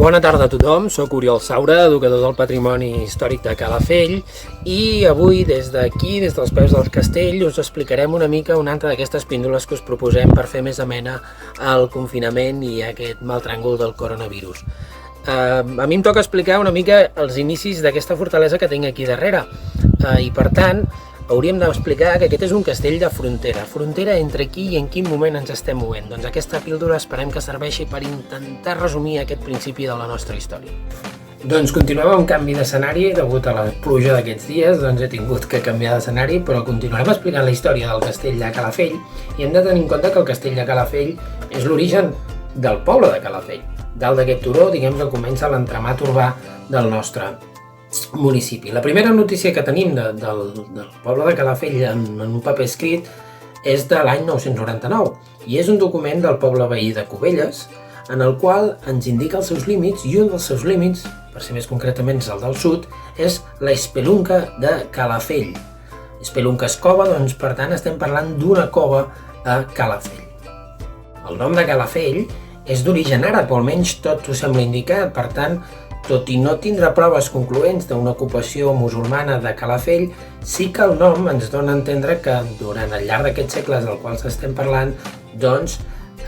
Bona tarda a tothom, soc Oriol Saura, educador del Patrimoni Històric de Calafell, i avui des d'aquí, des dels peus del castell, us explicarem una mica una altra d'aquestes píndoles que us proposem per fer més amena el confinament i aquest mal tràngol del coronavirus. A mi em toca explicar una mica els inicis d'aquesta fortalesa que tinc aquí darrere, i per tant hauríem d'explicar que aquest és un castell de frontera. Frontera entre qui i en quin moment ens estem movent. Doncs aquesta píldora esperem que serveixi per intentar resumir aquest principi de la nostra història. Doncs continuem amb un canvi d'escenari, degut a la pluja d'aquests dies, doncs he tingut que canviar d'escenari, però continuem explicant la història del castell de Calafell i hem de tenir en compte que el castell de Calafell és l'origen del poble de Calafell. Dalt d'aquest turó, diguem que comença l'entramat urbà del nostre municipi. La primera notícia que tenim del poble de Calafell en un paper escrit és de l'any 999 i és un document del poble veí de Cubelles en el qual ens indica els seus límits, i un dels seus límits, per ser més concretament el del sud, és la Espelunca de Calafell. Espelunca és cova, doncs per tant estem parlant d'una cova a Calafell. El nom de Calafell és d'origen àrab, o almenys tot ho sembla indicar, per tant, tot i no tindre proves concloents d'una ocupació musulmana de Calafell, sí que el nom ens dona a entendre que durant el llarg d'aquests segles del qual estem parlant, doncs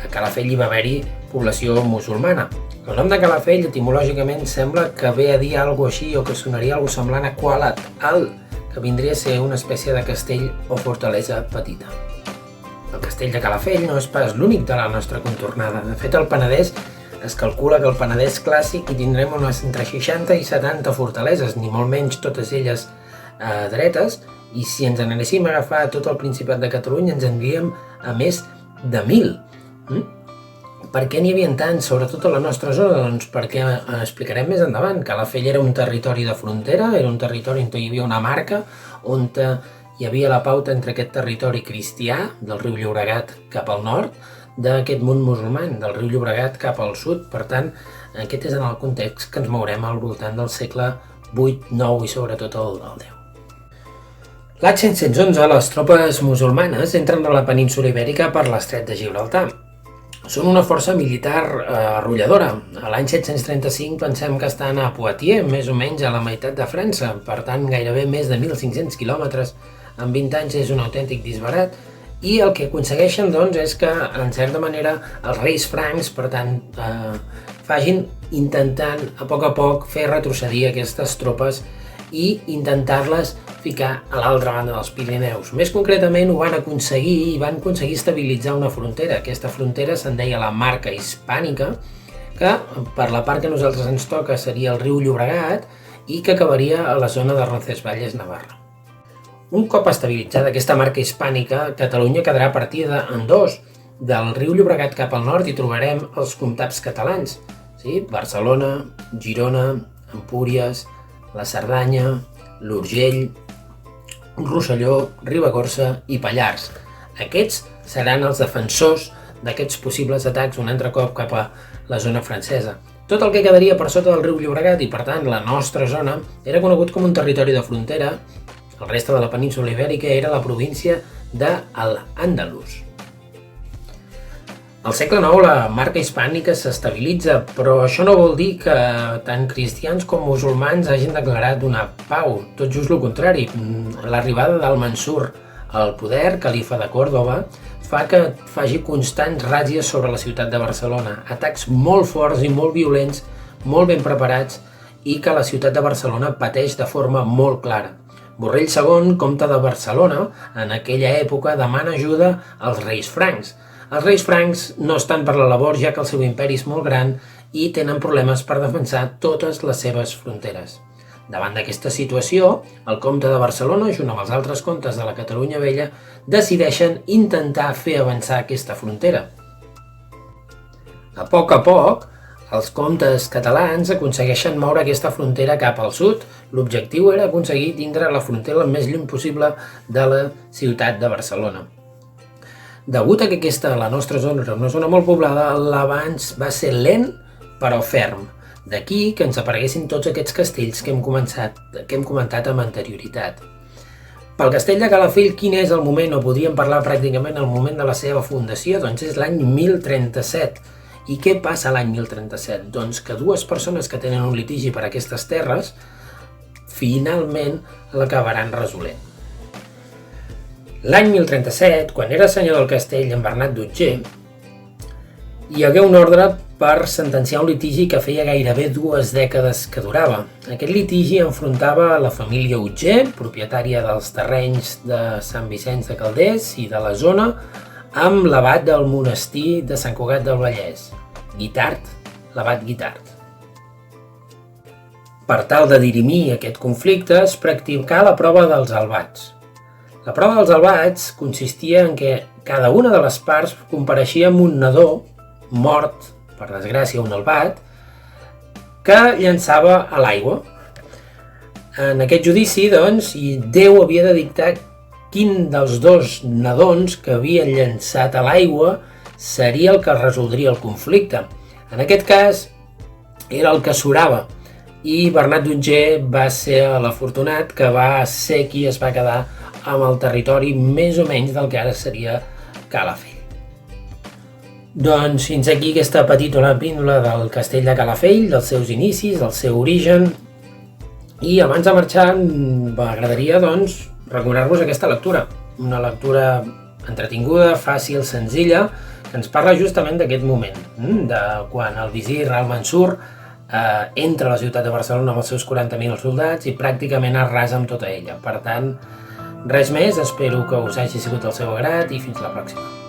a Calafell hi va haver-hi població musulmana. El nom de Calafell etimològicament sembla que ve a dir alguna així o que sonaria alguna semblant a Qualat Al, que vindria a ser una espècie de castell o fortalesa petita. El castell de Calafell no és pas l'únic de la nostra contornada. De fet, el Penedès es calcula que el Penedès clàssic hi tindrem unes entre 60 i 70 fortaleses, ni molt menys totes elles dretes, i si ens n'anéssim a agafar tot el Principat de Catalunya ens en diríem a més de 1.000. Per què n'hi havia tants, sobretot a la nostra zona? Doncs perquè explicarem més endavant. Calafell era un territori de frontera, era un territori on hi havia una marca, on hi havia la pauta entre aquest territori cristià, del riu Llobregat cap al nord, d'aquest món musulman, del riu Llobregat cap al sud. Per tant, aquest és en el context que ens mourem al voltant del segle VIII, IX i sobretot el X. L'any 711 les tropes musulmanes entren a la península Ibèrica per l'estret de Gibraltar. Són una força militar arrolladora. A l'any 735 pensem que estan a Poitiers, més o menys a la meitat de França, per tant gairebé més de 1.500 quilòmetres. En 20 anys és un autèntic disbarat. I el que aconsegueixen, doncs, és que, en certa manera, els reis francs, per tant, facin intentant, a poc, fer retrocedir aquestes tropes i intentar-les ficar a l'altra banda dels Pirineus. Més concretament, ho van aconseguir i van aconseguir estabilitzar una frontera. Aquesta frontera se'n deia la Marca Hispànica, que, per la part que a nosaltres ens toca, seria el riu Llobregat i que acabaria a la zona de Roncesvalles, Navarra. Un cop estabilitzada aquesta marca hispànica, Catalunya quedarà partida en dos. Del riu Llobregat cap al nord hi trobarem els comtats catalans, sí? Barcelona, Girona, Empúries, la Cerdanya, l'Urgell, Rosselló, Ribagorça i Pallars. Aquests seran els defensors d'aquests possibles atacs un altre cop cap a la zona francesa. Tot el que quedaria per sota del riu Llobregat i, per tant, la nostra zona era conegut com un territori de frontera. El reste de la península Ibèrica era la província d'Al-Àndalus. Al segle IX la marca hispànica s'estabilitza, però això no vol dir que tant cristians com musulmans hagin declarat una pau, tot just el contrari. L'arribada d'Al-Mansur al poder, califa de Còrdova, fa que faci constants ràtzies sobre la ciutat de Barcelona, atacs molt forts i molt violents, molt ben preparats, i que la ciutat de Barcelona pateix de forma molt clara. Borrell II, comte de Barcelona, en aquella època demana ajuda als reis francs. Els reis francs no estan per la labor, ja que el seu imperi és molt gran i tenen problemes per defensar totes les seves fronteres. Davant d'aquesta situació, el comte de Barcelona, junt amb els altres comtes de la Catalunya Vella, decideixen intentar fer avançar aquesta frontera. A poc, els comtes catalans aconsegueixen moure aquesta frontera cap al sud. L'objectiu era aconseguir tindre la frontera el més lluny possible de la ciutat de Barcelona. Degut a que la nostra zona era una zona molt poblada, l'avanç va ser lent però ferm. D'aquí que ens apareguessin tots aquests castells que hem comentat amb anterioritat. Pel castell de Calafell, quin és el moment, o podríem parlar pràcticament el moment de la seva fundació? Doncs és l'any 1037. I què passa l'any 1037? Doncs que dues persones que tenen un litigi per aquestes terres finalment l'acabaran resolent. L'any 1037, quan era senyor del castell en Bernat d'Utger, hi hagué un ordre per sentenciar un litigi que feia gairebé 2 dècades que durava. Aquest litigi enfrontava la família Utger, propietària dels terrenys de Sant Vicenç de Calders i de la zona, amb l'abat del monestir de Sant Cugat del Vallès, Guitart, l'abat Guitart. Per tal de dirimir aquest conflicte es practicà la prova dels albats. La prova dels albats consistia en què cada una de les parts compareixia amb un nadó mort, per desgràcia un albat, que llançava a l'aigua. En aquest judici, doncs, Déu havia de dictar quin dels dos nadons que havien llançat a l'aigua seria el que resoldria el conflicte. En aquest cas, era el que surava, i Bernat d'Utger va ser l'afortunat que va ser qui es va quedar amb el territori més o menys del que ara seria Calafell. Doncs fins aquí aquesta petita píndola del castell de Calafell, dels seus inicis, del seu origen. I abans de marxar m'agradaria doncs recomanar-vos aquesta lectura. Una lectura entretinguda, fàcil, senzilla, que ens parla justament d'aquest moment, de quan el visir Al-Mansur entra a la ciutat de Barcelona amb els seus 40.000 soldats i pràcticament arrasa amb tota ella. Per tant, res més, espero que us hagi sigut del seu agrat i fins la pròxima.